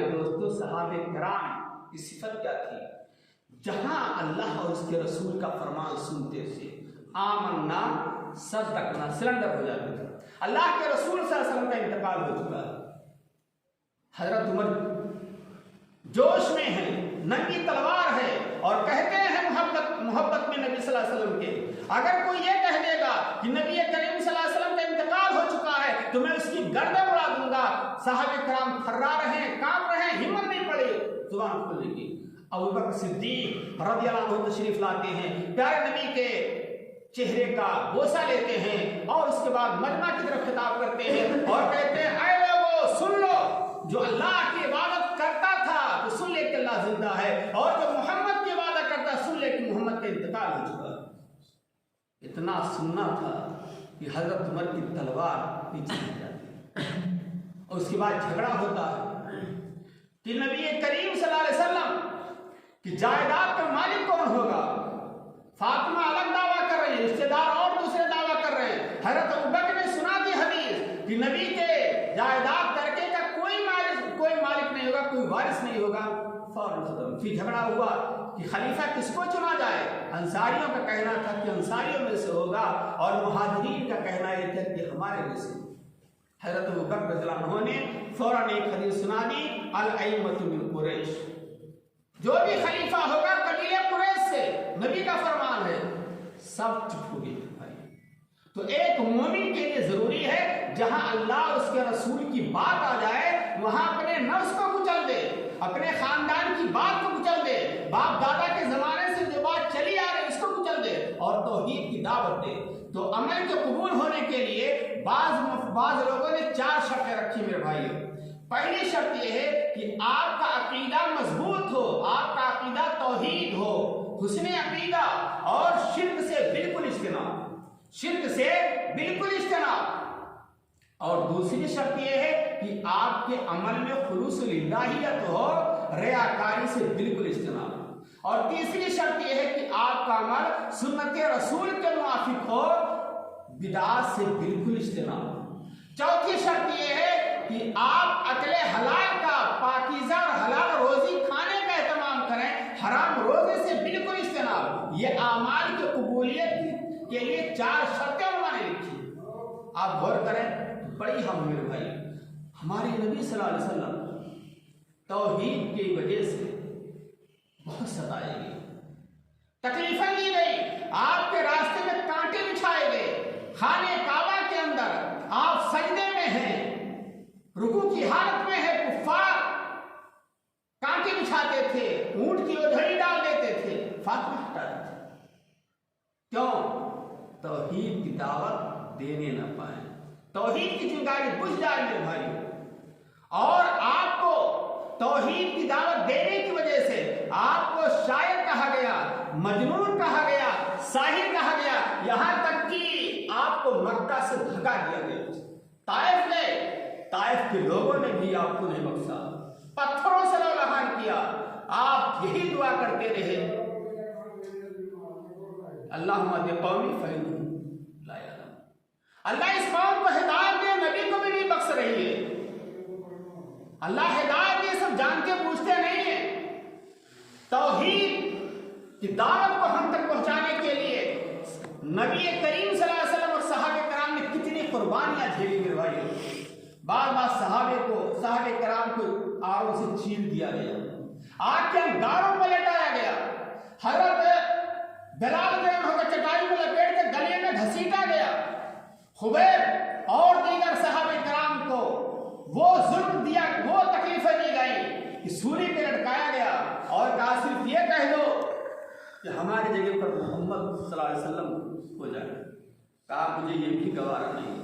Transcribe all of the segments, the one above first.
दोस्तों, सहाबे किराम की सिफत क्या थी? जहां अल्लाह और उसके रसूल का फरमान सुनते थे आमन्ना सद्दकना सिलेंडर हो जाते थे। अल्लाह के रसूल सल्लल्लाहु अलैहि वसल्लम का इंतकाल हो चुका है। हजरत उमर जोश में है, नंगी तलवार है और कहते हैं मोहब्बत में नबी सल्लल्लाहु अलैहि वसल्लम के, अगर कोई ये कह देगा कि नबी करीम सल्लल्लाहु अलैहि वसल्लम का इंतकाल हो चुका है तो मैं उसकी गर्दन उड़ा दूंगा। साहबे किराम थर्रा रहे, कांप रहे, हिम्मत नहीं पड़ी जुबान खोलने की। अबू बकर सिद्दीक रज़ियल्लाहु अन्हु तशरीफ लाते हैं, प्यारे नबी के चेहरे का बोसा लेते हैं और उसके बाद मजमा की तरफ खिताब करते हैं और कहते हैं, ऐ लोगों सुन लो, जो अल्लाह की इबादत करता था तो सुन ले कि अल्लाह जिंदा है, और जो मोहम्मद की इबादत करता सुन ले कि मोहम्मद का इंतकाल हो चुका है। इतना सुनना था कि हजरत उमर की तलवार नीचे गिर जाती। और उसके बाद झगड़ा होता है कि नबी करीम सल्लल्लाहु अलैहि वसल्लम की जायदाद का मालिक कौन होगा। फातिमा अलग दावा कर रही है, रिश्तेदार और दूसरे दावा कर रहे हैं। हजरत अबू बकर ने सुना दी हदीस कि नबी के जायदाद करके का कोई मालिक नहीं होगा, कोई वारिस नहीं होगा। फौरन खत्म। फिर झगड़ा हुआ कि खलीफा किसको चुना जाए। अंसारियों का कहना था कि अंसारियों में से होगा और मुहाजिरीन का कहना यह था कि हमारे में से। हजरत अबू बकर रज़ियल्लाहु अन्हु ने फौरन एक हदीस सुना दी, अल अइम्मतु मिन कुरैश, जो भी खलीफा होगा कबीले कुरैश से, नबी का फरमान है। सब चुप हो गए भाई। तो एक मोमिन के लिए जरूरी है जहां अल्लाह उसके रसूल की बात आ जाए वहां अपने नफ्स को कुचल दे, अपने खानदान की बात को कुचल दे, बाप दादा के जमाने से जो बात चली आ रही उसको कुचल दे और तौहीद की दावत दे। तो अमल के कबूल होने के लिए बाज लोगों ने 4 शर्तें रखी मेरे भाइयों। पहली शर्त यह है कि आपका अकीदा मजबूत हो, आपका अकीदा तौहीद हो, हुस्ने अकीदा और शिर्क से बिल्कुल इज्तिनाब। और दूसरी शर्त यह है कि आपके अमल में खुलूस लिल्लाहियत हो, रियाकारी से बिल्कुल इज्तिनाब। और तीसरी शर्त यह है कि आपका अमल सुन्नत रसूल के मुआफिक हो, बिदअत से बिल्कुल इज्तिनाब। चौथी शर्त यह है कि आप अकले हलाल का, पाकीज़ा और हलाल रोजी खाने का एहतमाम करें, हराम रोजे से बिल्कुल इज्तिनाब। ये आमाल की कबूलियत के लिए 4 शर्तें उन्होंने लिखी। आप गौर करें, बड़ी हम मेरे भाई, हमारे नबी सल्लल्लाहु अलैहि वसल्लम तौहीद की वजह से बहुत सताए गए, तकलीफें दी गई, आपके रास्ते में कांटे बिछाए गए। खाने काबा के अंदर आप सजदे में हैं, रुकू की हालत में है, कुफ्फार कांटे बिछाते थे, ऊंट की ओझड़ी डाल देते थे, फातिमा हटा देते थे। क्यों? तौहीद की दावत देने न पाए, तौहीद की चिंगारी बुझ जाए मेरे भाई। और आपको तौहीद की दावत देने की वजह से आपको शायर कहा गया, मजनून कहा गया, साहिर कहा गया, यहां तक कि आपको मक्का से भगा दिया गया। ताइफ गए, ताइफ के लोगों ने भी आपको नहीं बख्शा, पत्थरों से लौलहान किया। आप यही दुआ करते रहे, अल्लाहुम्मा बिक़ौमी फ़इन्नहुम ला यअलमून। अल्लाह इस कौम को हिदायत दे, नबी को भी नहीं बख्श रही है। अल्लाह हिदायत ये सब जान के पूछते नहीं है। तौहीद की दावत को हम तक पहुंचाने के लिए नबी करीम सल्लल्लाहु अलैहि वसल्लम और सहाबे किराम ने कितनी कुर्बानियां झेली मेरे भाई। बार सहाबे किराम को आगों से छील दिया गया, आग के अंगारों पर लटाया गया, हजरत बिलाल को चटाई में लपेट के गले में घसीटा गया, खुबैब और दीगर सहाबे किराम को वो जुल्म दिया, वो तकलीफें दी गई कि सूली पे लटकाया गया और कहा सिर्फ ये कह दो कि हमारी जगह पर मोहम्मद सल्लल्लाहु अलैहि वसल्लम हो जाए। कहा मुझे ये भी गवारा नहीं है,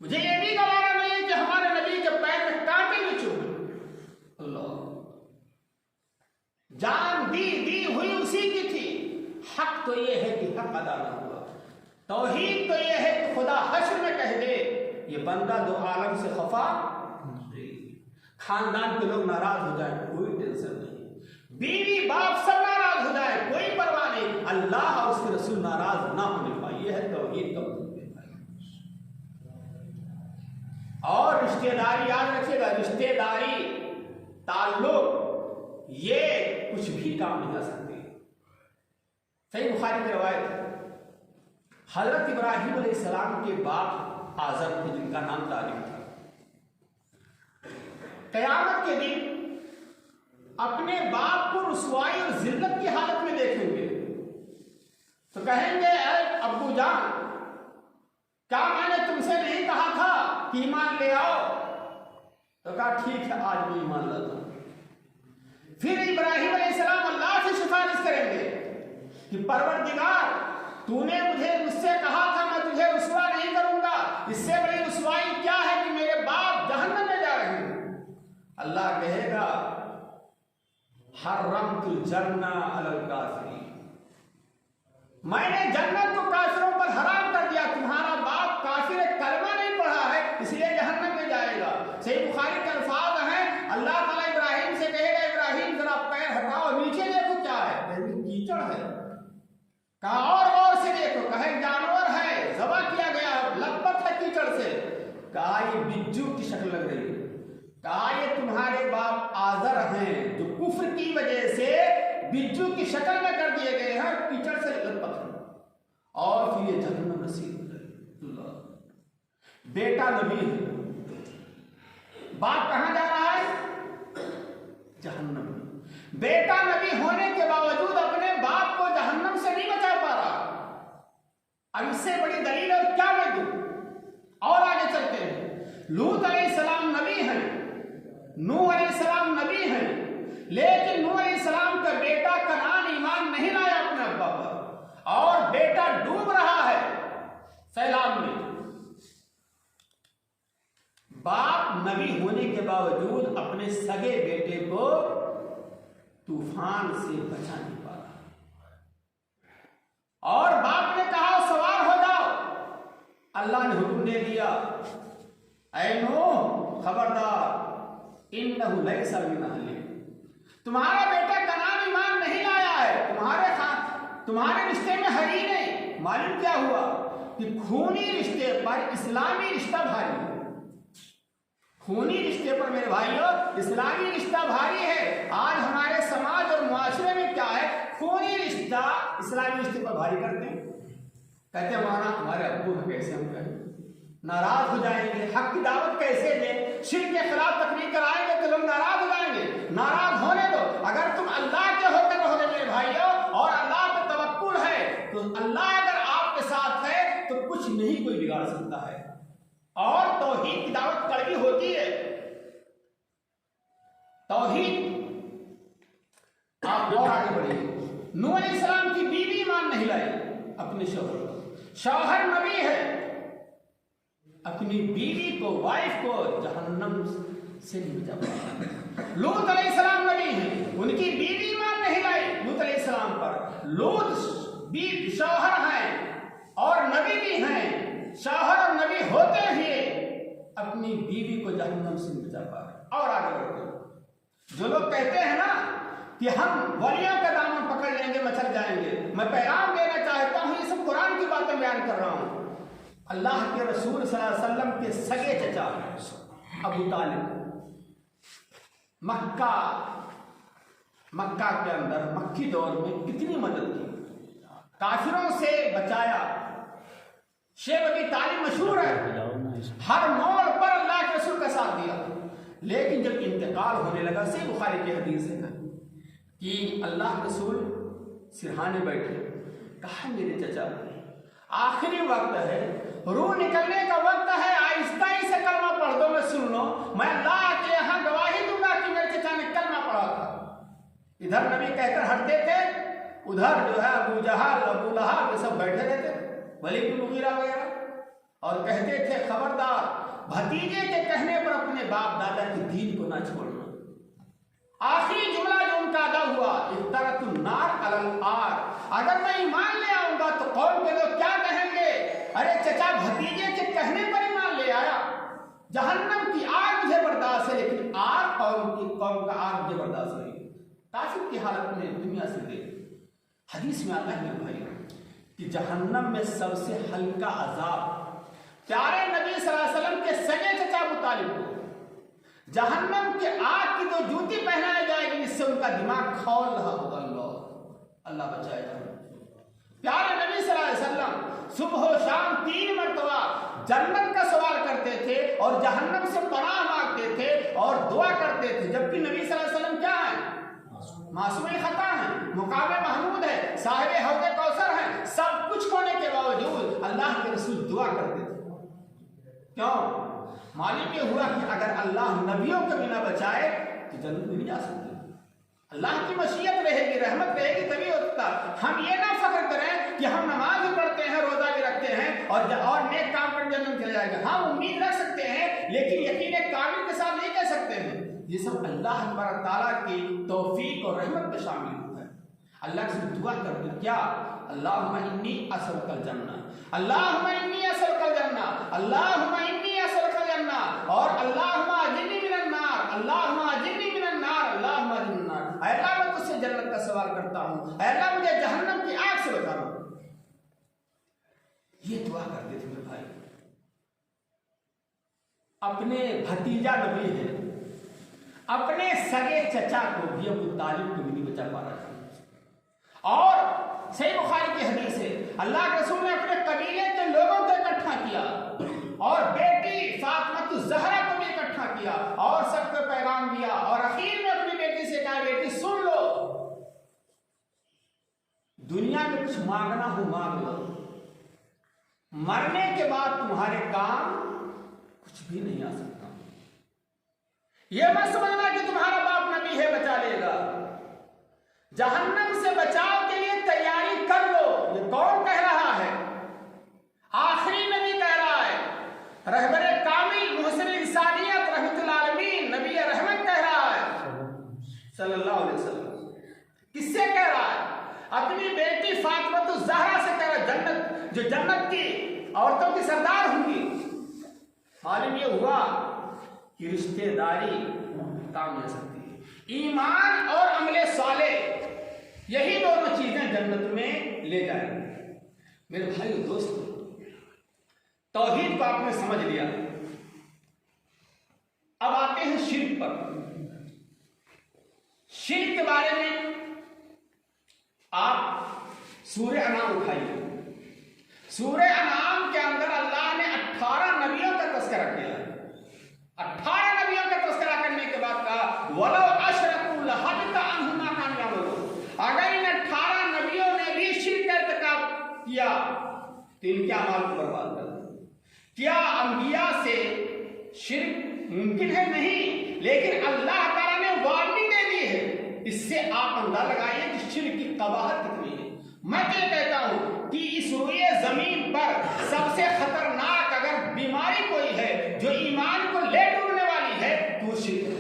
मुझे ये भी गवारा नहीं है कि हमारे नबी के पैर में कांटे भी चुभ। अल्लाह, जान दी हुई उसी की थी। हक तो ये है कि हक अदा न हुआ, तौहीद तो ये है कि खुदा हश्र में कह दे ये बंदा 2 आलम से खफा। खानदान के लोग नाराज हो जाए कोई टेंशन नहीं, बीवी बाप सब नाराज हो जाए कोई परवाह नहीं, अल्लाह और उसके रसूल नाराज ना होने पाए। यह है तौहीद का मतलब। और रिश्तेदारी याद रखिएगा, रिश्तेदारी ताल्लुक, ये कुछ भी काम नहीं आ सकते। सही बुखारी की रवायत है, हजरत इब्राहिम अलैहिस्सलाम के बाप आज़र थे जिनका नाम तालिब था। कयामत के दिन अपने बाप को रुसवाई और जिल्लत की हालत में देखेंगे तो कहेंगे, ऐ अब्बू जान, क्या मैंने तुमसे नहीं कहा था कि ईमान ले आओ? तो कहा ठीक है, आज मैं ईमान लाता हूं। फिर इब्राहिम अलैहिस्सलाम अल्लाह से सिफारिश करेंगे कि परवरदिगार, तूने मुझसे कहा था मैं तुझे रुसवा नहीं करूंगा, इससे बड़ी रुसवाई क्या है कि मेरे बाप जहन्नम में जा रहे हैं। अल्लाह कहेगा, हर्रमतुल जन्ना अलल काफिरीन, मैंने जन्नत को काफिरों पर हराम कर दिया। तुम्हारा बाप काफिर कलमा नहीं पढ़ा है इसलिए जहन्नम में जाएगा। सही बुखारी के अल्फाज हैं, अल्लाह ताला इब्राहिम से कहेगा, इब्राहिम जरा पैर हटाओ, नीचे देखो क्या है, कीचड़ है। कहा और गौर से देखो, कहे जानवर है, जबा किया गया, लपट है कीचड़ से। कहा ये बिज्जू की शक्ल लग रही है। कहा ये तुम्हारे बाप आज़र हैं जो कुफ्र की वजह से बिज्जू की शक्ल में कर दिए गए हैं, कीचड़ से लपट है, और फिर ये जहन्नम नसीब है। बेटा नबी है, बाप कहां जा रहा है? जहन्नम। बेटा नबी होने के बावजूद अपने बाप को जहन्नम से नहीं बचा पा रहा। अब इससे बड़ी दलील और क्या मैं दूं? और आगे चलते हैं। लूत अलैहिस्सलाम नबी हैं, नूह अलैहिस्सलाम नबी हैं, लेकिन नूह अलैहिस्सलाम का बेटा कनान ईमान नहीं लाया अपने अब्बा पर, और बेटा डूब रहा है सैलाब में। बाप नबी होने के बावजूद अपने सगे बेटे को तूफान से बचा नहीं पा रहा, और बाप ने कहा सवार हो जाओ। अल्लाह ने हुक्म दे दिया, ऐ नूह खबरदार, इन्नहु लैसा मिन अहलिक, तुम्हारा बेटा कनान ईमान नहीं लाया है, तुम्हारे रिश्ते में है ही नहीं। मालूम क्या हुआ कि खूनी रिश्ते पर इस्लामी रिश्ता भारी है। खूनी रिश्ते पर मेरे भाइयों इस्लामी रिश्ता भारी है। आज हमारे समाज और मुआशरे में क्या है, खूनी रिश्ता इस्लामी रिश्ते पर भारी करते हैं। कहते हैं माना हमारे अब्बू हैं, कैसे हम कहें, नाराज हो जाएंगे, हक की दावत कैसे दें, शिर्क के खिलाफ तकरीर कराएंगे तो लोग नाराज हो जाएंगे। नाराज होने दो, अगर तुम अल्लाह के होकर रहोगे मेरे भाइयों, और अल्लाह पे तवक्कुल है, तो अल्लाह अगर आपके साथ है तो कुछ नहीं कोई बिगाड़ सकता है। और तौहीद की दावत कड़वी होती है। तौहीद, आप और आगे बढ़िए। नूह अलैहिस्सलाम की बीवी ईमान नहीं लाई अपने शौहर को, शौहर नबी है, अपनी बीवी को, वाइफ को जहन्नम से नहीं बचा पाया। लूत अलैहिस्सलाम नबी हैं, उनकी बीवी ईमान नहीं लाई लूत अलैहिस्सलाम पर। लूत बीवी शौहर हैं और नबी भी हैं, शौहर और नबी होते हुए अपनी बीवी को जहन्नम से नहीं बचा पा रहे। और आगे बढ़ते, जो लोग कहते हैं ना कि हम वलियों का दामन पकड़ लेंगे मचल जाएंगे, मैं पैगाम देना चाहता हूं, ये सब कुरान की बातें बयान कर रहा हूं। अल्लाह के रसूल सल्लल्लाहु अलैहि वसल्लम के सगे चचा अबू तालिब मक्का के अंदर मक्की दौर में कितनी मदद की, काफिरों से बचाया। शेब अबी तालिब मशहूर है, हर मोड़ पर अल्लाह के रसूल का साथ दिया। लेकिन जब इंतकाल होने लगा, से बुखारी की हदीस है कि अल्लाह के रसूल सिरहाने बैठे, कहा मेरे चचा आखिरी वक्त है, रूह निकलने का वक्त है, आहिस्ता ही से कलमा पढ़ दो, मैं सुन लो, मैं अल्लाह के यहाँ गवाही दूंगा कि मेरे चचा ने कलमा पढ़ा था। इधर नबी कहकर हटते थे, उधर जो है अबू जहल, अबू लहब ये सब बैठे रहते, वलीद बिन मुगीरा वगैरह, और कहते थे खबरदार, भतीजे के कहने पर अपने बाप दादा के दीन को ना छोड़ना। आखिरी जुमला जो उनका अदा हुआ, इफ्तरतुन नार अलल आर, अगर मैं ईमान ले आऊंगा तो कौम के लोग क्या कहेंगे, अरे चचा भतीजे के कहने पर ईमान ले आया, जहन्नम की आग मुझे बर्दाश्त है, लेकिन आग कौम का आग मुझे बर्दाश्त नहीं। काफिर की हालत में दुनिया से गए। हदीस में आता है भाई कि जहन्नम में सबसे हल्का अजाब प्यारे नबी सल्लल्लाहु अलैहि वसल्लम के सगे चचा अबू तालिब को जहन्नम के आग की तो जूती का दिमाग खौल रहा होगा। अल्लाह बचाएगा। प्यारे नबी सल्लल्लाहु अलैहि वसल्लम सुबह शाम 3 मरतबा जन्नत का सवाल करते थे और जहन्नम से पनाह मांगते थे और दुआ करते थे, जबकि नबी सल्लल्लाहु अलैहि वसल्लम क्या है? मासूम खता है, मुकाम महमूद है, साहिब हौज़ कौसर है। सब कुछ होने के बावजूद अल्लाह के रसूल दुआ करते थे। क्यों? मालूम ये हुआ कि अगर अल्लाह नबियों को बिना बचाए तो जन्नत में नहीं जा सकते। अल्लाह की मशीयत रहेगी, रहमत रहेगी तभी होता। हम ये ना फख्र करें कि हम नमाज भी पढ़ते हैं, रोजा भी रखते हैं और नेक काम कर जन्नत चले जाएगा। हाँ, उम्मीद रख सकते हैं, लेकिन यकीन कामिल के साथ नहीं कह सकते हैं। ये सब अल्लाह ताला की तौफीक और रहमत में शामिल होता है। अल्लाह से दुआ करते क्या? अल्लाहुम्मा इन्नी असअलुकल जन्नह, अल्लाहुम्मा इन्नी असअलुकल जन्नह, अल्लाहुम्मा इन्नी असअलुकल जन्नह और अल्लाहुम्मा अजिरनी मिनन नार, अल्लाहुम्मा अजिरनी मिनन नार, अल्लाहुम्मा अजिरनी नार। ऐ अल्लाह मैं तुझसे जन्नत का सवाल करता हूँ, ऐ अल्लाह मुझे जहन्नम की आग से बचा लो। ये दुआ करते थे मेरे भाई। अपने भतीजा नबी है, अपने सगे चचा को भी अबू तालिब को भी नहीं बचा पा रहा था। और सही बुखारी की हदीस है, अल्लाह के रसूल ने अपने कबीले के लोगों को इकट्ठा किया और बेटी फातिमा ज़हरा को भी इकट्ठा किया और सबको पैगाम दिया और आखिर में अपनी बेटी से कहा, बेटी सुन लो, दुनिया में कुछ मांगना हो मांग लो, मरने के बाद तुम्हारे काम कुछ भी नहीं आ सकता। यह मत समझना कि तुम्हारा बाप नबी है बचा लेगा। जहन्नम से बचाव के लिए तैयारी कर लो। ये कौन कह रहा है? आखिरी नबी कह रहा है, रहबरे कामिल मुहसिन इंसानियत रहमतुल आलमीन नबी रहमत कह रहा है सल्लल्लाहु अलैहि वसल्लम। किससे कह रहा है? अपनी बेटी फातिमा ज़हरा से कह रहा है, जन्नत जो जन्नत की औरतों की सरदार होंगी। मालूम ये हुआ कि रिश्तेदारी काम आ सकती है, ईमान और अमले साले, यही दोनों चीजें जन्नत में ले जाएंगे। मेरे भाई दोस्तों, तौहीद को आपने समझ लिया। अब आते हैं शिर्क पर। शिर्क के बारे में आप सूरह अनाम उठाइए। सूरह अनाम के अंदर अल्लाह ने 18 नबियों का तज़किरा किया। 18 नबियों का तज़किरा करने के बाद कहा, वलो अशरकू लहबिता अन्हुम मा कानू यअमलून। अगर इन 18 नबियों ने भी शिर्क का इर्तिकाब किया तो इनके अमाल को बर्बाद कर दिया। क्या अंबिया से शिर्क मुमकिन है? नहीं, लेकिन अल्लाह ताला ने वार्निंग दे दी है। इससे आप अंदाजा लगाइए कि शिर्क की कबाहत कितनी है। मैं तो ये कहता हूं कि इस रुए जमीन पर सबसे खतरनाक अगर बीमारी कोई है जो ईमान को ले डूबने वाली है तो शिर्क है।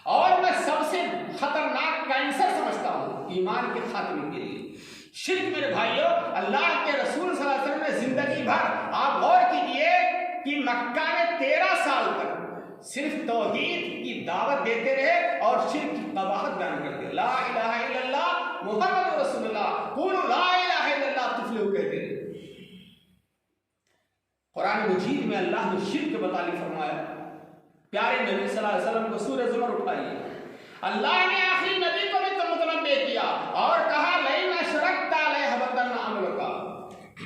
और मैं सबसे खतरनाक कैंसर समझता हूं ईमान के खात्मे के लिए शिर्क। मेरे भाइयों, अल्लाह के रसूल सल्लल्लाहु अलैहि वसल्लम ने जिंदगी भर, आप गौर कीजिए कि मक्का में 13 साल तक सिर्फ तौहीद की दावत देते रहे और शिर्क की कबाहत बयान करते। ला इलाहा इल्लल्लाह मुहम्मदुर रसूलुल्लाह, कुलू ला इलाहा इल्लल्लाह तुफ्लिहू कहते रहे। कुरान मजीद में अल्लाह ने शिर्क के मुतालिक फरमाया। प्यारे नबी सल्लल्लाहु अलैहि वसल्लम को सूरह ज़ुमर उठाइए। अल्लाह ने आखिरी नबी को भी तो मुतनब्बे किया और कहा, लइन अशरकता लयहबतन अमलुका।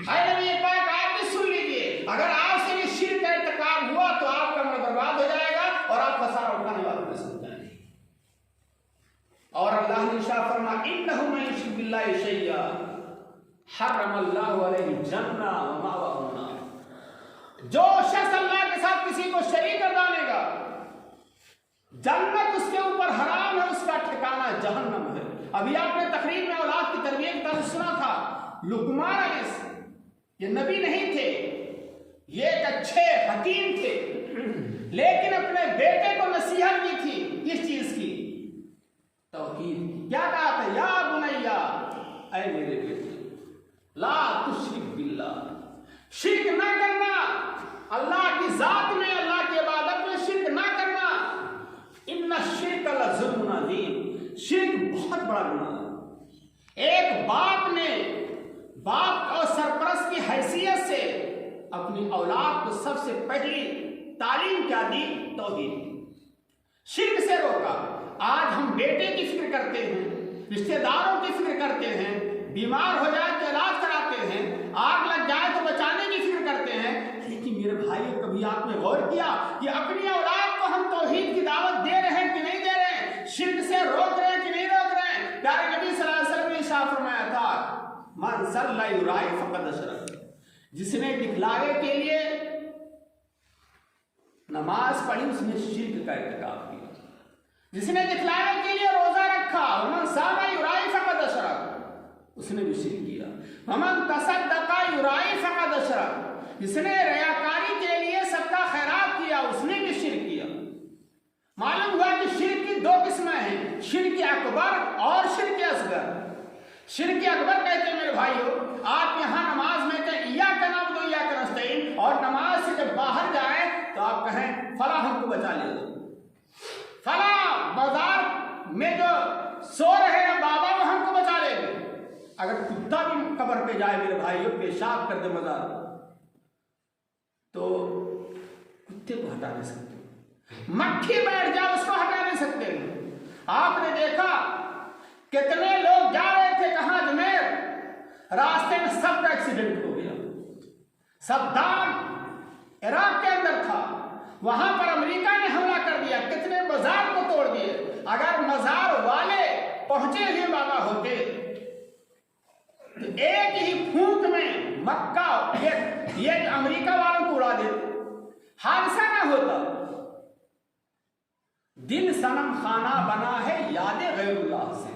ऐ नबी पाक, आप भी सुन लीजिए, अगर आपसे भी शिर्क का इर्तिकाब हुआ तो आपका अमल बर्बाद हो जाएगा और आप खसारा उठाने वालों में से हो जाएंगे। और अल्लाह ने इरशाद फरमाया, इन्नहु मन युश्रिक बिल्लाहि शैय्या हर्रमल्लाहु अलैहि जन्नह व मावाहु नार। जो शख्स अल्लाह के साथ किसी को शरीक कर डालेगा, जन्नत उसके ऊपर हराम है, उसका ठिकाना जहन्नम है। अभी आपने तकरीर में औलाद की तरबियत का सुना था। लुकमान अलैहिस्सलाम ये नबी नहीं थे, ये एक अच्छे हकीम थे, लेकिन अपने बेटे को नसीहत की थी। किस चीज की? तौहीद। क्या कहा था? या बुनैया, ऐ मेरे बेटे, ला तुश्रिक बिल्लाह, शिर्क ना करना, अल्लाह की जात में, अल्लाह की इबादत में शिर्क ना करना। इन्ना शिर्क लज़ुल्मुन अज़ीम, शिर्क बहुत बड़ा गुनाह है। एक बाप ने बाप और सरपरस्त की हैसियत से अपनी औलाद को सबसे पहली तालीम क्या दी? तौहीद। शिर्क से रोका। आज हम बेटे की फिक्र करते हैं, रिश्तेदारों की फिक्र करते हैं, बीमार हो जाए तो इलाज कराते हैं, आग लग जाए तो बचाने की फिक्र करते हैं। लेकिन मेरे भाई, कभी आपने गौर किया कि अपनी औलाद को हम तौहीद की दावत दे रहे हैं कि नहीं दे रहे हैं, शिर्क से रोक रहे हैं कि नहीं रोक रहे हैं? प्यारे नबी सल्लल्लाहु अलैहि वसल्लम ने इरशाद फरमाया था, मन सल्ला युराई फक़द अशरक, जिसने दिखलावे के लिए नमाज पढ़ी उसने शिर्क का इर्तिकाब किया। जिसने दिखलावे के लिए रोजा रखा, मन सामा युराई फक़द अशरक, उसने भी शिर्क किया। मन तसद्दक़ा युराई फक़द अशरक, जिसने रियाकारी के लिए सबका खैरात किया उसने भी शिर्क किया। मालूम हुआ कि शिर्क की दो किस्में हैं, शिर्क अकबर और शिर्क असगर। शिर्क अकबर कहते हैं मेरे भाइयों, आप यहाँ नमाज में कहें इय्याका नअबुदु व इय्याका नस्तईन, और नमाज से जब बाहर जाए तो आप कहें फला हमको बचा ले दो, फला बाजार में जो सो रहे हैं बाबा वो हमको बचा लेंगे। अगर कुत्ता भी कब्र पे जाए मेरे भाइयों, पेशाब कर दे मजार, तो कुत्ते को हटा नहीं सकते, मक्खी बैठ जाए उसको हटा नहीं सकते। आपने देखा कितने लोग जा रहे थे कहां, अजमेर, रास्ते में सबका एक्सीडेंट हो गया। सद्दाम इराक के अंदर था, वहां पर अमेरिका ने हमला कर दिया, कितने मजार को तोड़ दिए। अगर मजार वाले पहुंचे हुए बाबा होते तो एक ही फूंक में मक्का ये अमेरिका वालों को उड़ा देते, हादसा ना होता। दिल सनम खाना बना है याद गैरुल्लाह से,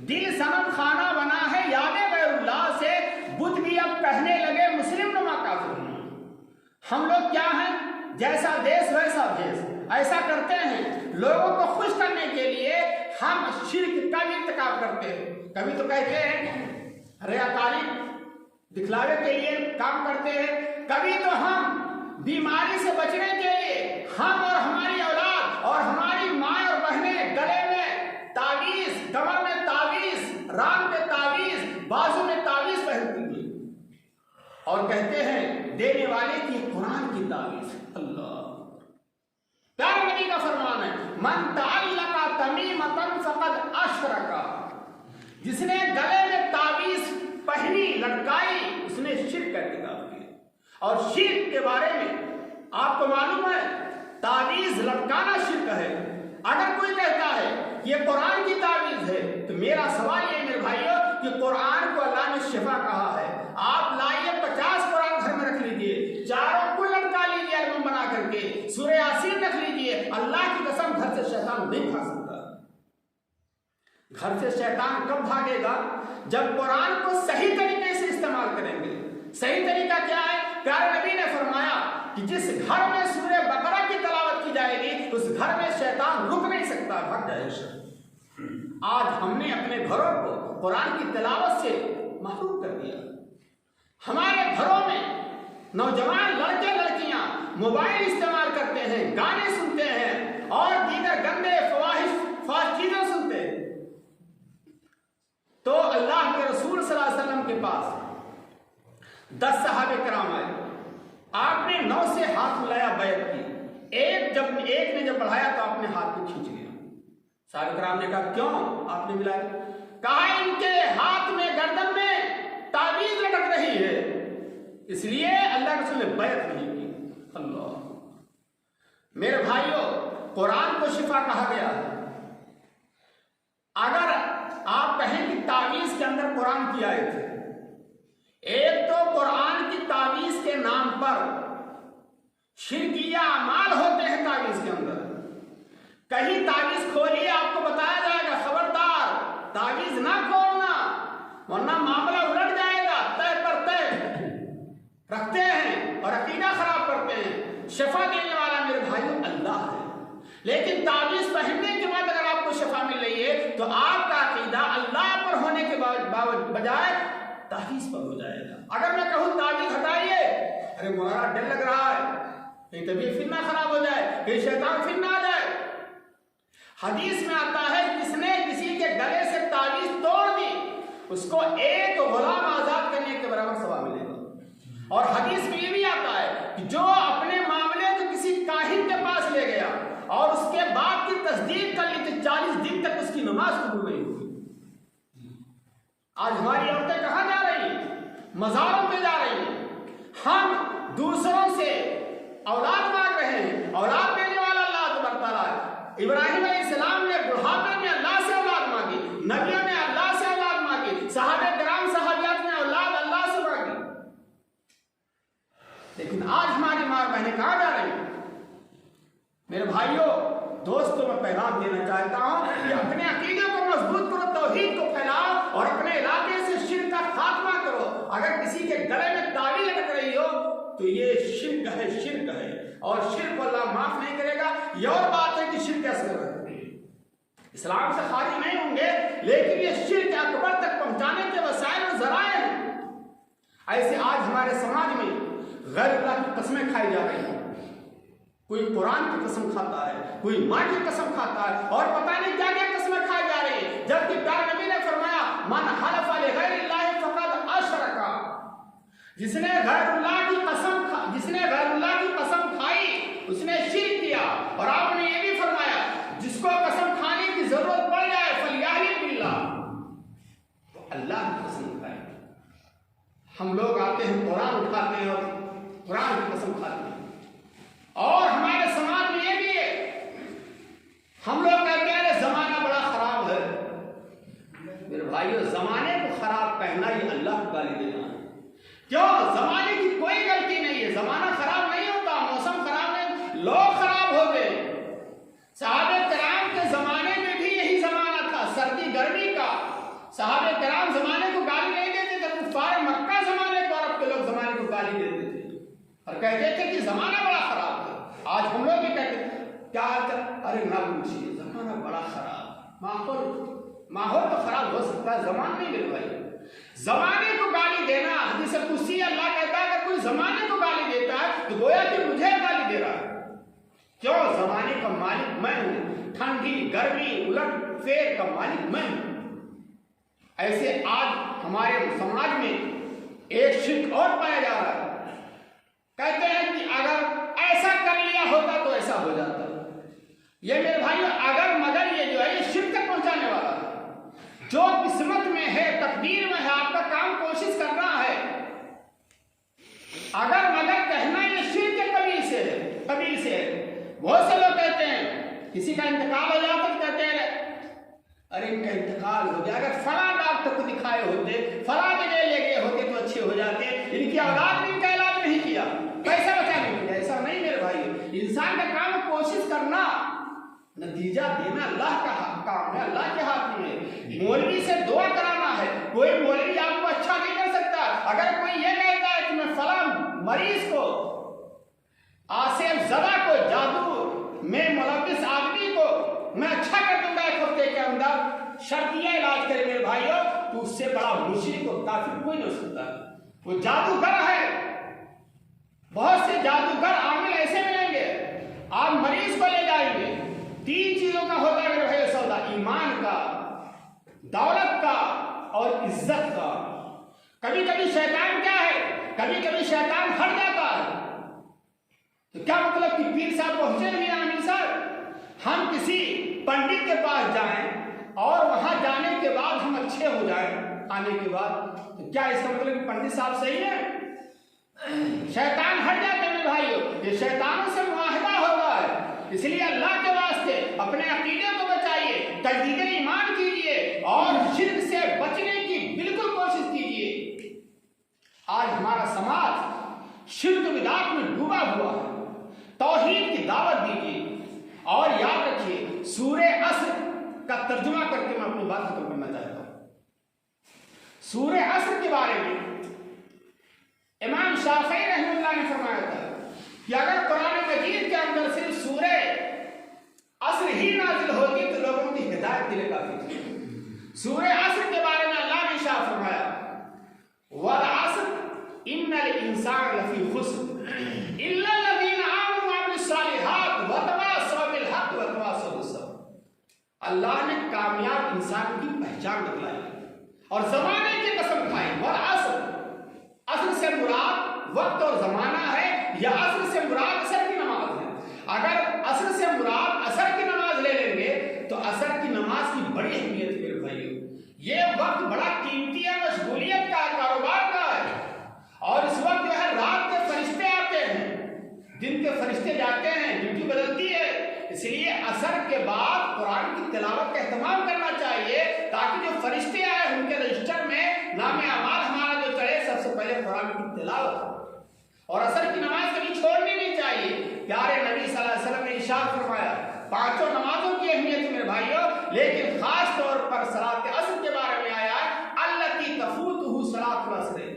दिल सनम खाना बना है याद गैरुल्लाह से, बुत भी अब कहने लगे मुस्लिम नुमा काफिर। हम लोग क्या हैं, जैसा देश वैसा भेष, ऐसा करते हैं लोगों को खुश करने के लिए हम शिर्क का इर्तिकाब करते हैं। कभी तो कहते हैं रियाकारी दिखलावे के लिए काम करते हैं, कभी तो हम बीमारी से बचने के लिए हम और हमारी औलाद और हमारी माँ और बहनें गले में तावीज, कमर में तावीज, रान पे तावीज, बाजू में तावीज पहनती हैं और कहते हैं देने वाले की कुरान की तावीज। अल्लाह, प्यारे नबी का फरमान है, मन तअल्लका तमीमतन फक़द अशरका, जिसने गले में तावीज पहनी, लटकाई, उसने शिर्क का इर्तिकाब किया। और शिर्क के बारे में आपको मालूम है, तावीज लटकाना शिर्क है। अगर कोई कहता है कि ये कुरान की तावीज है, तो मेरा सवाल ये मेरे भाइयों कि कुरान को अल्लाह ने शिफा कहा है। आप लाइए 50 कुरान घर में रख लीजिए, चारों को लटका लीजिए एल्बम बना करके, सूरह यासीन रख लीजिए, अल्लाह की कसम घर से शैतान नहीं भाग सकता। घर से शैतान कब भागेगा, जब कुरान को सही तरीके से इस्तेमाल करेंगे। सही तरीका क्या है? प्यारे नबी ने फरमाया कि जिस घर में सूरह बकरा की तिलावत की जाएगी उस घर में शैतान रुक नहीं सकता, भाग जाएगा। आज हमने अपने घरों को कुरान की तिलावत से महरूम कर दिया। हमारे घरों में नौजवान लड़के लड़कियां मोबाइल इस्तेमाल करते हैं, गाने सुनते हैं और दीगर गंदे फाहिश चीजें सुनते हैं। तो अल्लाह के रसूल सल्लल्लाहु अलैहि वसल्लम के पास 10 सहाबे कराम आए, आपने 9 से हाथ मिलाया, बैत की। एक ने जब बढ़ाया तो आपने हाथ को खींच लिया। सहाबे कराम ने कहा क्यों आपने मिलाया? कहा इनके हाथ में गर्दन में तावीज लटक रही है, इसलिए अल्लाह के रसूल ने बैत नहीं की। अल्लाह, मेरे भाइयों, कुरान को शिफा कहा गया है। अगर आप कहें कि तावीज के अंदर कुरान की आयत है, एक तो कुरान की तावीज के नाम पर शिरकिया अमाल होते हैं तावीज के अंदर। कहीं तावीज खोलिए, आपको बताया जाएगा खबरदार तावीज ना खोलना वरना मामला उलट जाएगा। तय पर तय रखते हैं और अकीदा खराब करते हैं। शफा देने वाला मेरे भाइयों अल्लाह है, लेकिन तावीज पहनने के बाद अगर आपको शफा मिल रही है तो आपका अकीदा अल्लाह पर होने के बजाय तावीज पर हो जाएगा। अगर मैं कहूं तावीज हटाइए, अरे मोहरा डर लग रहा है, कहीं तबीयत फिर ना खराब हो जाए, कहीं शैतान फिर ना आ जाए। हदीस में आता है जिसने किसी के गले से तावीज तोड़ दी उसको एक गुलाम आजाद करने के बराबर सवाब मिलेगा। और हदीस में ये भी आता है कि जो अपने मामले को किसी काहिन के पास ले गया और उसके बाद की तस्दीक कर ली तो 40 नमाज कबूल नहीं हुई। आज हमारी औरतें कहाँ जा रही हैं? मज़ारों पे जा रही हैं। हम दूसरों से औलाद मांग रहे हैं। औलाद देने वाला अल्लाह तबारक व तआला। इब्राहिम अलैहिस्सलाम ने बुढ़ापे में अल्लाह से औलाद मांगी, नबियों ने अल्लाह से औलाद मांगी, सहाबे किराम सहाबियात ने औलाद अल्लाह से मांगी। लेकिन आज हमारी माँ बहनें कहाँ जा रही हैं? मेरे भाइयों दोस्तों, मैं पैगाम देना चाहता हूँ कि अपने अकीदे को मजबूत करो, तौहीद को फैलाओ और अपने इलाके से शिर्क का खात्मा करो। अगर किसी के गले में ताबीज़ लटक रही हो तो ये शिर्क है, शिर्क है, और शिर्क को अल्लाह माफ नहीं करेगा। ये और बात है कि शिर्क असगर है, इस्लाम से खारिज नहीं होंगे, लेकिन ये शिर्क अकबर तक पहुंचाने के वसाइल और ज़राए हैं। ऐसे आज हमारे समाज में गैर अल्लाह की कसमें खाई जा रही हैं। कोई कुरान की कसम खाता है, कोई माँ की कसम खाता है, और पता नहीं क्या क्या कसमें खाई जा रही है। जबकि प्यारे नबी ने फरमाया मन हलफ़ लिग़ैरिल्लाहि फ़क़द अशरका, जिसने गैरुल्लाह की कसम खाई उसने शिर्क किया। और आपने ये भी फरमाया जिसको कसम खाने की जरूरत पड़ जाए फलियाहिलिफ़ बिल्लाह, तो अल्लाह की कसम खाए। हम लोग आते हैं कुरान उठाते हैं और कुरान की कसम खाते हैं। और हमारे समाज में ये भी है, हम लोग कहते हैं जमाना बड़ा खराब है। मेरे भाइयों, जमाने को खराब कहना ही अल्लाह को गाली देना है। क्यों? जमाने की कोई गलती नहीं है, जमाना खराब नहीं होता, मौसम खराब नहीं, लोग खराब हो गए। सहाबे किराम के जमाने में भी यही जमाना था, सर्दी गर्मी का। सहाबे किराम जमाने को गाली नहीं देते थे, कुफ्फार मक्का जमाने को, अरब के लोग जमाने को गाली देते थे और कहते थे कि जमाना बड़ा खराब है। आज हम लोग भी कहते हैं क्या हाल चाल, अरे ना पूछिए, जमाना बड़ा खराब। माहौल तो खराब हो सकता है, जमाना नहीं। मेरे भाई, जमाने को गाली देना, हदीस कुदसी अल्लाह कहता है अगर कोई जमाने को गाली देता है तो गोया कि मुझे गाली दे रहा है। क्यों? जमाने का मालिक मैं हूं, ठंडी गर्मी उलट फेर का मालिक मैं हूं। ऐसे आज हमारे समाज में एक शिर्क और पाया जा रहा है। कहते हैं कि अगर ऐसा कर लिया होता तो ऐसा हो जाता। ये मेरे भाइयों अगर मगर ये जो है ये शिर्क तक पहुंचाने वाला है। जो किस्मत में है, तकदीर में है, आपका काम कोशिश करना है। अगर मगर कहना ये शिर्क के कबील से है। बहुत से लोग कहते हैं किसी का इंतकाल हो जाता तो कहते हैं अरे इनका इंतकाल हो गया, अगर फला डॉक्टर को दिखाए होते, फला जगह ले गए होते तो अच्छे हो जाते, इनकी औलाद ने इनका इलाज नहीं किया, पैसा बचाने के लिए। ऐसा नहीं मेरे भाई, इंसान का काम कोशिश करना, नतीजा देना अल्लाह का काम है, अल्लाह के हाथ में है। मौलवी से दुआ कराना है, कोई मौलवी आपको अच्छा नहीं कर सकता। अगर कोई ये कहता है कि मैं फला मरीज को, आसिफ ज़दा को, जादू में मुलव्विस आदमी को मैं अच्छा कर दूंगा 1 हफ्ते के अंदर, शर्त यह इलाज करे मेरे भाइयों, तो उससे बड़ा मुशरिक और काफिर कोई नहीं हो सकता। वो जादूगर है। बहुत से जादूगर आमिल ऐसे मिलेंगे, आप मरीज को ले जाएंगे, 3 चीजों का होता है मेरे भाई सौदा, ईमान का, दौलत का और इज्जत का। कभी कभी शैतान क्या है, कभी कभी शैतान हट जाता है। तो क्या मतलब कि पीर साहब पहुंचे नहीं आमिर साहब, हम किसी पंडित के पास जाएं और वहां जाने के बाद हम अच्छे हो जाएं आने के बाद, तो क्या इसका मतलब कि पंडित साहब सही है? शैतान हट जाते हैं भाइयों, ये शैतानों से मुआहदा होगा है। इसलिए अल्लाह के वास्ते अपने अकीदे को बचाइए, तजदीद ईमान कीजिए और शिर्क से बचने की बिल्कुल कोशिश कीजिए। आज हमारा समाज शिर्क बिदात में डूबा हुआ है। तौहीद की दावत दीजिए और याद रखिए सूरे अस्र का तर्जुमा करके मैं अपनी बात खत्म करना चाहता हूं। सूरे अस्र के बारे में इमाम शाफई रहमतुल्लाह ने फरमाया था कि अगर कुरान मजीद के अंदर सिर्फ सूरे अस्र ही नाजिल होती तो लोगों की हिदायत के लिए काफी थी। सूरे अस्र के बारे में अल्लाह ने शाह फरमाया वल अस्र इन्नल इंसान लफी खुस्र इल्ला लज़ीना आमनु व अमिलुस सालिहात व तवासौ बिल हक़ व तवासौ बिस सब्र। अल्लाह ने कामयाब इंसान की पहचान बतलाई और जमाने की कसम खाई। वल अस्र, अस्र से मुराद वक्त और जमाना है या अस्र से मुराद असर की नमाज है। अगर असर से मुराद असर की नमाज ले लेंगे तो असर की नमाज की बड़ी अहमियत फरिश्ते जाते हैं, ड्यूटी बदलती है। इसलिए असर के बाद कुरान की तिलावत का एहतमाम करना चाहिए, ताकि जो फरिश्ते आए उनके रजिस्टर में नाम अमाल हमारा जो चढ़े, सबसे पहले कुरान की तिलावत। और असर की नमाज कभी छोड़नी नहीं चाहिए। प्यारे नबी सल्लल्लाहु अलैहि वसल्लम ने इरशाद फरमाया, पांचों नमाजों की अहमियत है मेरे भाइयों, लेकिन खास तौर पर सलात असर के बारे में आया है, अल्लती तफूतहु सलातुल असर।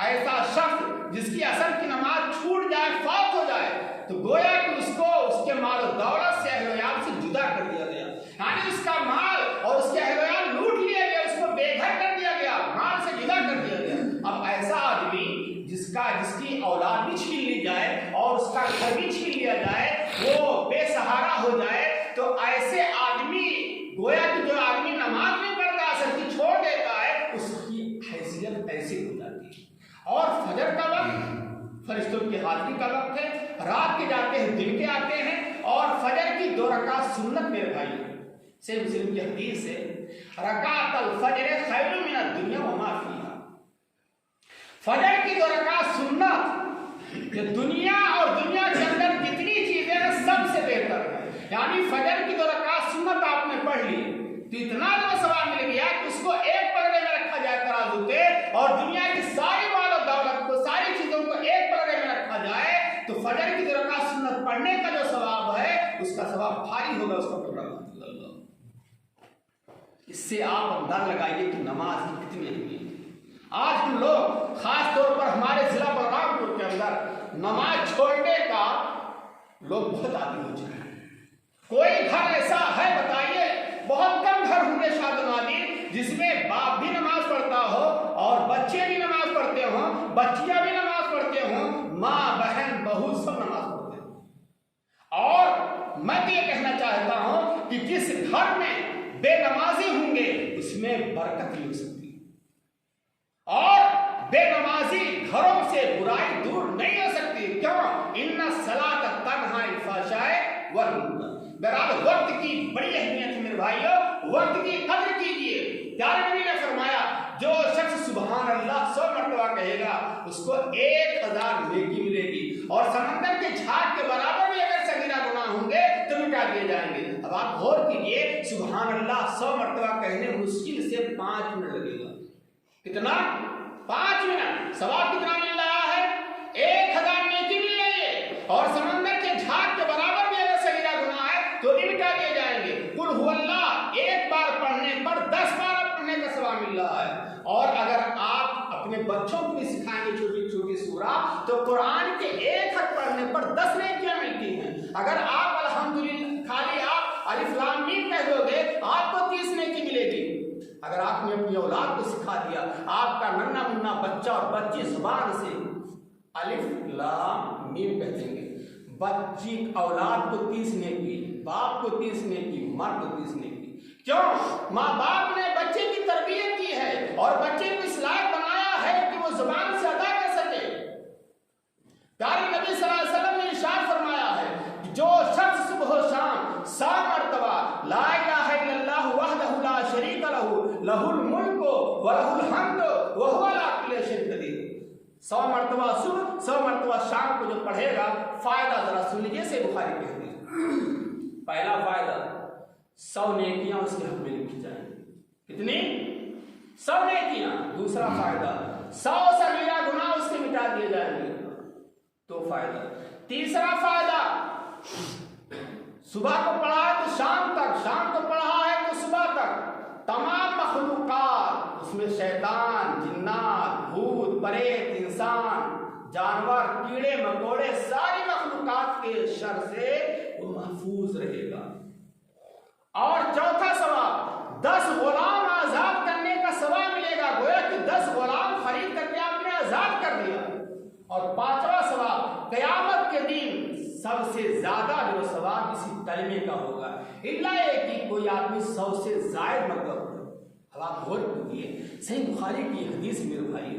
ऐसा शख्स जिसकी असर की नमाज छूट जाए, फौत हो जाए, तो गोया कि उसको उसके माल और दौलत से, अहल-ओ-याल से जुदा कर दिया गया, यानी उसका माल और उसके अहल-ओ-याल लूट लिया गया, उसको बेघर कर दिया गया, माल से जुदा कर दिया गया। अब ऐसा आदमी जिसकी औलाद भी छीन ली जाए और उसका घर भी छीन लिया जाए, वो बेसहारा हो जाए, तो ऐसे आदमी, गोया कि जो आदमी नमाज नहीं पढ़ता, असर की छोड़ देता है, उसकी हैसियत ऐसी हो जाती है। और फजर का वक्त फरिश्तों की हाजिरी का वक्त है, रात के जाते हैं दिन के आते हैं, और फजर की 2 रकात सुन्नत मेरे भाई से मुस्लिम की हदीस है, रकातल फजर खैरुम मिनद दुनिया व मा फीहा। फजर की 2 रकात सुन्नत ये दुनिया और दुनिया के अंदर जितनी चीजें हैं सबसे बेहतर है। यानी फजर की 2 रकात सुन्नत आपने पढ़ ली तो इतना जो सवाब मिल गया कि उसको एक पलड़े में रखा जाए तराजू पे, और दुनिया की सारी माल और दौलत को, सारी चीजों को एक पलड़े में रखा जाए, तो फजर की 2 रकात सुन्नत पढ़ने का जो सवाब है, उसका सवाब भारी होगा उसका टुकड़ा। इससे आप अंदाजा लगाइए कि नमाज की कितनी अहमियत है। आज हम लोग खास तौर पर हमारे जिला बलरामपुर के अंदर नमाज छोड़ने का लोग बहुत आदी हो चुके हैं। कोई घर ऐसा है बताइए, बहुत कम घर होंगे शादीमादी जिसमें बाप भी नमाज पढ़ता हो और बच्चे भी नमाज पढ़ते हो, बच्चियां भी नमाज पढ़ते हो, माँ बहन बहू सब नमाज पढ़ते हो। और मैं तो ये कहना चाहता हूं कि जिस घर में बेनमाजी होंगे उसमें बरकत नहीं हो सकती, और बेनमाजी घरों से बुराई दूर नहीं हो सकती। क्यों? इन्ना सलात तन्हा अनिल फ़हशाए वल मुनकर। बहरहाल वक्त की बड़ी अहमियत है मेरे भाइयों, वक्त की कदर कीजिए। प्यारे नबी ने फरमाया, जो शख्स सुभान अल्लाह 100 मरतबा कहेगा उसको 1000 नेकी मिलेगी, और समंदर के झाग के बराबर भी अगर सगीरा गुनाह होंगे तो मिटा दिए जाएंगे। अब आप गौर कीजिए, सुभान अल्लाह 100 मरतबा कहने मुश्किल से 5 मिनट लगेगा। कितना? 5 मिनट। सवाब कितना मिल रहा है? 1000 नेकी मिल रही है, और समंदर के झाग के बराबर भी अगर सगीरा गुनाह है तो भी मिटा दिए जाएंगे। कुल हुवल्लाह एक बार पढ़ने पर 10 बार पढ़ने का सवाब मिल रहा है। और अगर आप अपने बच्चों को भी सिखाएंगे छोटी छोटी सूरा, तो कुरान के एक हक पढ़ने पर 10 नेकियां मिलती हैं। अगर आप अल्हम्दुलिल्लाह खाली आप अलिफ लाम मीम कह दोगे, आपको 30 नेकी मिलेगी। अगर आपने अपनी औलाद को सिखा दिया, आपका नन्ना मुन्ना बच्चा और बच्ची जुबान से अलिफ लाम मीम कह देंगे, बच्ची औलाद को 30 नेकी, बाप को 30 नेकी, मर्द को 30 नेकी। क्यों? माँ बाप ने बच्चे की तरबियत की है और बच्चे को इस लायक बनाया है कि वो जुबान से अदा कर सके। प्यारे नबी सल्लल्लाहु अलैहि वसल्लम ने इरशाद फरमाया है कि जो शख्स सुबह शाम 100 मरतबा ला इलाहा इल्लल्लाह वहदहु ला शरीका लहू लहुल मुल्कु व लहुल हम्दु व हुवा अला कुल्लि शैइन कदीर, 100 मरतबा सुबह 100 मरतबा शाम को जो पढ़ेगा, फायदा जरा सुन लीजिए से बुखारी के हदीस। पहला फायदा, 100 नेकियां उसके हक में लिखी जाएंगी। कितनी? 100 नेकियां। दूसरा फायदा, 100 सगीरा गुनाह उसके मिटा दिए जाएंगे। तो फायदा। तीसरा फायदा, सुबह को पढ़ा है तो शाम तक, शाम को पढ़ा है तो सुबह तक, तमाम मखलूकात उसमें शैतान, जिन्नात, भूत, प्रेत, इंसान, जानवर, कीड़े मकोड़े, सारी मखलूकात के शर से वो महफूज रहेगा। और चौथा सवाब, 10 गुलाम आजाद करने का सवाब मिलेगा। गोया कि 10 गुलाम खरीद करके आपने आजाद कर दिया। और 5वां सवाब, क़यामत के दिन सबसे ज्यादा जो सवाब इसी कलमे का होगा, इल्ला कि कोई आदमी 100 से जायद मतलब। अब आप गौर कीजिए, सही बुखारी की हदीस मेरे भाई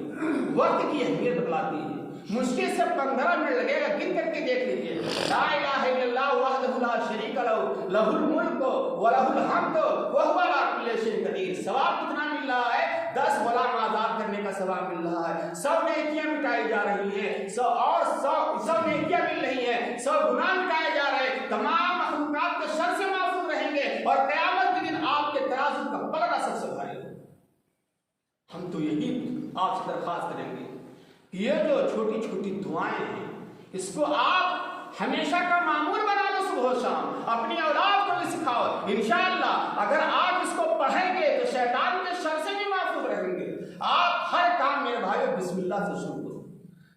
वक्त की अहमियत बतलाती है। मुश्किल से 15 मिनट लगेगा, गिन करके देख लीजिए। ला इलाहा इल्लल्लाह वहदहु ला शरीका लहू लहुल मुल्कु व लहुल हम्दु व हुवा अला कुल्लि शैइन कदीर। सवाब कितना मिल रहा है? 10 गुलाम आजाद करने का सवाब मिल रहा है, सब नेकियां मिटाई जा रही हैं, सब नेकियां मिल रही हैं, सब गुनाह मिटाए जा रहे हैं, तमाम मखलूकात के शर से महफूज रहेंगे और क़यामत के दिन आपके तराजू का पलड़ा सबसे भारी होगा। हम तो यही आपसे दरख्वास्त करेंगे कि ये जो छोटी छोटी दुआएं हैं इसको आप हमेशा का मामूल बना लो, सुबह शाम अपनी औलाद को भी सिखाओ। इंशाअल्लाह अगर आप इसको पढ़ेंगे तो शैतान के शर से भी महफूज रहेंगे। आप हर काम मेरे भाइयों बिस्मिल्लाह से शुरू करो,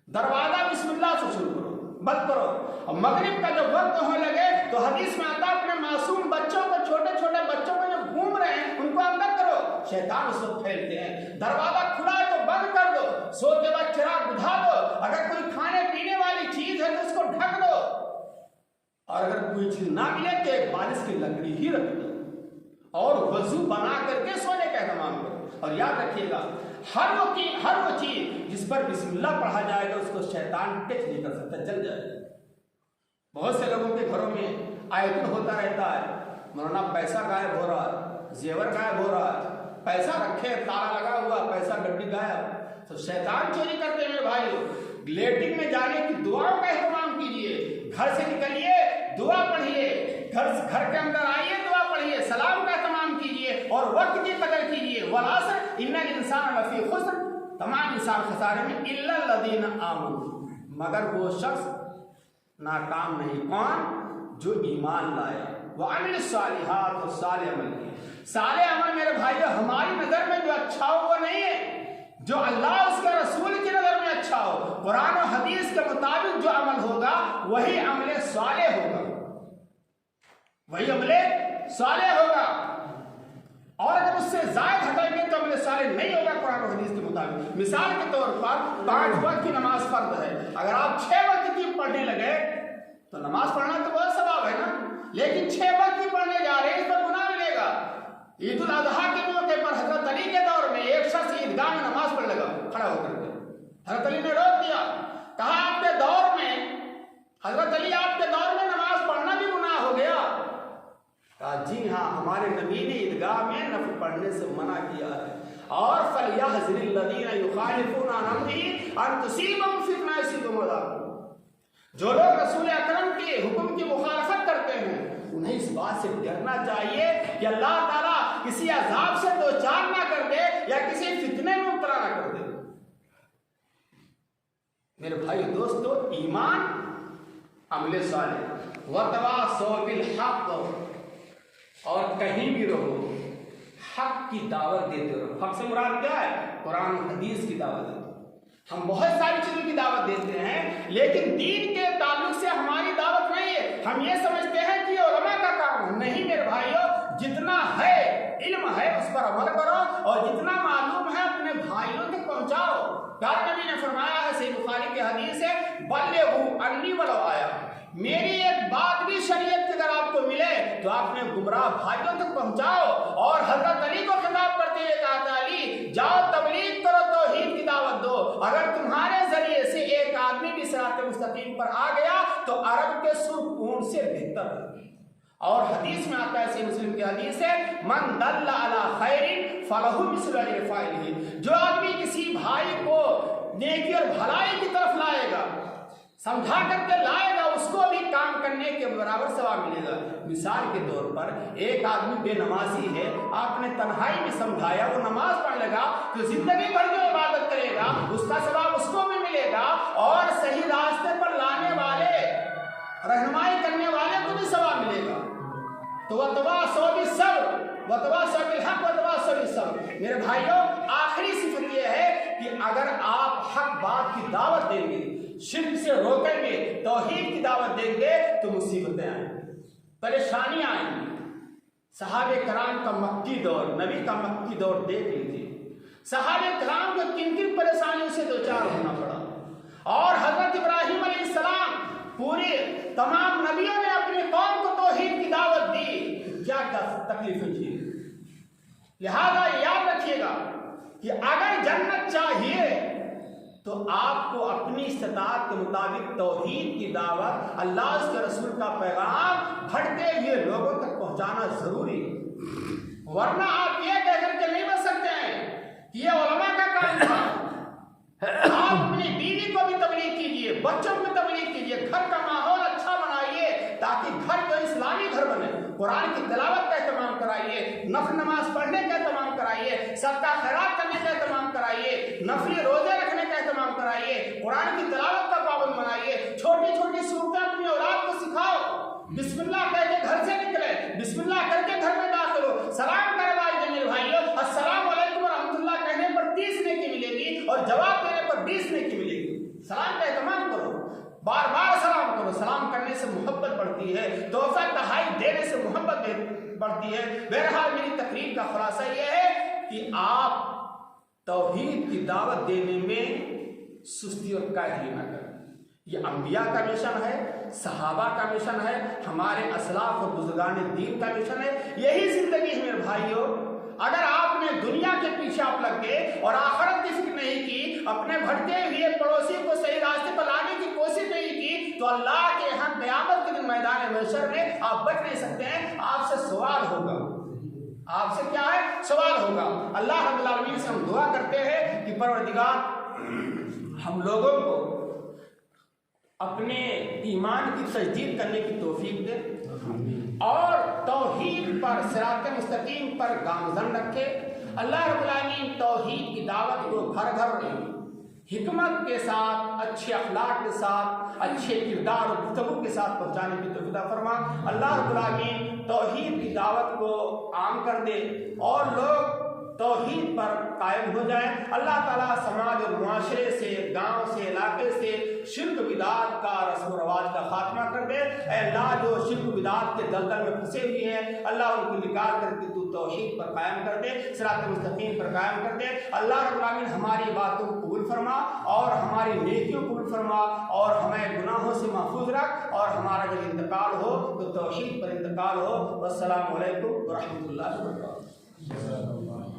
दरवाजा बिस्मिल्लाह से शुरू करो, मत करो। और मगरिब का जब वक्त होने लगे तो हदीस में आता अपने मासूम बच्चों को, छोटे छोटे बच्चों को जो घूम रहे हैं उनको अंदर करो, शैतान उस वक्त फैलते हैं। दरवाजा खुला है तो बंद कर दो, सोते वक्त चिराग बुझा दो, अगर कोई खाने पीने वाली चीज है तो उसको ढक दो, और अगर कोई चीज ना मिले तो एक बारिश की लकड़ी ही रख दो और वजू बना करके सोने का इंतजाम करो। और याद रखिएगा हर वो चीज जिस पर बिस्मिल्लाह पढ़ा जाएगा उसको शैतान टच नहीं कर सकता, जल जाएगा। बहुत से लोगों के घरों में आयतन होता रहता है, मौलाना पैसा गायब हो रहा है, जेवर गायब हो रहा है, पैसा रखे ताला लगा हुआ, पैसा गड्डी गायब, तो शैतान चोरी करते हैं। भाइयों लेटिन में जाने की दुआओं का एहतमाम कीजिए, घर से निकलिए दुआ पढ़िए, घर के अंदर आइए दुआ पढ़िए, सलाम का एहतमाम कीजिए और वक्त की कदर कीजिए। वल असर इन्नल इंसान लफी खुस्र, तमाम इंसान खसारे में इल्ला लदीन आमनू, मगर वो शख्स नाकाम नहीं, कौन? जो ईमान लाए, वो अमिल सालिहात, और साले अमल किए। साले अमल मेरे भाइयों हमारी नजर में जो अच्छा हो वो नहीं है, जो अल्लाह उसके रसूल की नजर में अच्छा हो। कुरान और हदीस के मुताबिक जो अमल होगा वही अमले साले होगा, वही अमले साले होगा, और अगर उससे जायद हटेंगे तो अमले साले नहीं होगा कुरान और हदीस के मुताबिक। मिसाल के तौर पर 5 वक्त की नमाज फर्ज है, अगर आप 6 वक्त की पढ़ने लगे तो नमाज पढ़ना तो बहुत सवाब है ना, लेकिन 6 वक्त की पढ़ने जा रहे हैं इस पर गुनाह मिलेगा। ईद उल अजहा के मौके पर हजरत अली के दौर में एक शख्स ईदगाह में नमाज पढ़ने लगा, खड़ा होकर के हजरत अली ने रोक दिया, कहा आपके दौर में हजरत अली आपके दौर में नमाज पढ़ना भी गुनाह हो गया? कहा जी हाँ, हमारे नबी ने ईदगाह में नफल पढ़ने से मना किया है, और फलयहज़िरिल लज़ीना युखालिफूना अन अम्रिही अन तुसीबहुम फितना युसीबहुम अज़ाब, जो लोग रसूल अकरम के हुक्म की मुखालफत करते हैं उन्हें इस बात से डरना चाहिए कि अल्लाह ताला किसी अजाब से दो चार ना कर दे या किसी फितने में मुब्तला ना कर दे। मेरे भाई दोस्तों, ईमान, अमले साले व तवासौ बिल हक़, और कहीं भी रहो हक की दावत देते रहो। हक से मुराद क्या है? कुरान हदीस की दावत देते। हम बहुत सारी चीजों की दावत देते हैं, लेकिन दीन के ताल्लुक से हमारी दावत नहीं है। हम ये समझते हैं कि ये उलमा का काम है। नहीं मेरे भाइयों, जितना है इल्म है उस पर अमल करो, और जितना मालूम है अपने भाइयों तक पहुंचाओ। प्यारे नबी ने फरमाया है, सही बुखारी की हदीस है, बल्लिगू अन्नी वलो आया, मेरी एक बात भी शरीयत की अगर आपको मिले तो आपने गुमराह भाइयों तक पहुंचाओ। और हजरत अली को खिताब करते हुए कहा था, अली जाओ तबलीग करो, तौहीद की दावत दो। अगर तुम्हारे जरिए से एक आदमी भी सिरात मुस्तकीम पर आ गया तो अरब के सुरकून से बेहतर है। और हदीस में आता है, सही मुस्लिम की हदीस है, मन दल्ला अला खैरिन फलहु मिस्लु अजरि फाइलिही, जो आदमी किसी भाई को नेकी और भलाई की तरफ लाएगा, समझा करके लाएगा, उसको भी काम करने के बराबर सवाब मिलेगा। मिसाल के तौर पर एक आदमी बेनमाजी है, आपने तन्हाई में समझाया, वो नमाज पढ़ लेगा तो जिंदगी भर जो इबादत करेगा उसका सवाब उसको भी मिलेगा, और सही रास्ते पर लाने वाले, रहनुमाई करने वाले को भी सवाब मिलेगा। तो वतवासौ बिस्सब्र वतवासौ बिल हक़ वतवासौ बिस्सब्र। मेरे भाइयों, आखिरी सिफत यह है कि अगर आप हक बात की दावत देंगे, शिर्क से रोकेंगे, तौहीद की दावत देंगे, तो मुसीबतें आएंगी, परेशानियां आएंगी। सहाबे कराम का मक्की दौर, नबी का मक्की दौर देख लीजिए, सहाबे कराम को किन किन परेशानियों से दो चार होना पड़ा। और हजरत इब्राहिम अलैहिस्सलाम, पूरे तमाम नबियों ने अपनी कौम को तौहीद की दावत दी, क्या क्या तकलीफें झेली। लिहाजा याद रखिएगा कि अगर जन्नत चाहिए तो आपको अपनी इस्तिताअत के मुताबिक तौहीद की दावत, अल्लाह उसके रसूल का पैगाम भटके हुए लोगों तक पहुंचाना जरूरी है। वरना आप ये कहकर के नहीं बच सकते हैं कि ये उलमा का काम था, बच्चों में तबलीग कीजिए, घर का माहौल अच्छा बनाइए ताकि घर को इस्लामी घर बने। कुरान की तिलावत का एहतमाम कराइए, नफल नमाज पढ़ने का एहतमाम कराइए, सदका खैरात करने का एहतमाम कराइए, नफली रोजे रखने का एहतमाम कराइए, कुरान की तिलावत का पाबंद बनाइए। छोटी छोटी सूरतें अपनी औलाद को सिखाओ। बिस्मिल्लाह कह के घर से निकले, बिस्मिल्लाह करके घर में दाखिल हो, सलाम करवाइए मेरे भाइयों। अस्सलाम वालेकुम रहमतुल्लाह कहने पर 30 नेकी मिलेगी और जवाब देने पर 20 नेकी मिलेगी। सलाम का एहतमाम करो, बार बार सलाम करो। सलाम करने से मोहब्बत बढ़ती है, तोहफा तहाई देने से मोहब्बत बढ़ती है। बहरहाल मेरी तकरीर का खुलासा यह है कि आप तौहीद की दावत देने में सुस्ती और काहली न करें। ये अंबिया का मिशन है, सहाबा का मिशन है, हमारे असलाफ और बुजुर्गान दीन का मिशन है। यही जिंदगी है मेरे भाइयों। अगर आपने दुनिया के पीछे आप लग गए और आखिरत की फिक्र नहीं की, अपने भटके हुए पड़ोसी को सही रास्ते पर लाने की कोशिश नहीं की, तो अल्लाह के यहाँ क़यामत के दिन मैदान महशर में आप बच नहीं सकते हैं। आपसे सवाल होगा, आपसे क्या है, सवाल होगा। अल्लाह रब्बुल आलमीन से हम दुआ करते हैं कि परवरदिगार हम लोगों को अपने ईमान की तजदीद करने की तौफीक दे और तौहीद पर, सिरात मुस्तकीम पर गामजन रखे। अल्लाह रब्बुल आलमीन तौहीद की दावत को घर घर हिकमत के साथ, अच्छे अखलाक के साथ, अच्छे किरदार और गुफ्तगू के साथ पहुँचाने की तौफीक अता फरमा। अल्लाह रब्बुल आलमीन तौहीद की दावत को आम कर दे और लोग तौहीद पर कायम हो जाए। अल्लाह ताला समाज और मुआशरे से, गांव से, इलाके से शिर्क बिदात का, रस्म रवाज का खात्मा कर दे। ऐ अल्लाह जो शिर्क बिदात के दलदल में फंसे हुए हैं, अल्लाह उनको निकाल करके तू तौहीद पर कायम कर दे, सिरात मुस्तकीम पर कायम कर दे। अल्लाह रब्बुल आलमीन हमारी बातों को कबूल फरमा और हमारी नेकियों को कबूल फरमा और हमें गुनाहों से महफूज रख और हमारा जब इंतकाल हो तो तौहीद पर इंतकाल हो। वस्सलामु अलैकुम व रहमतुल्लाहि व बरकातहू।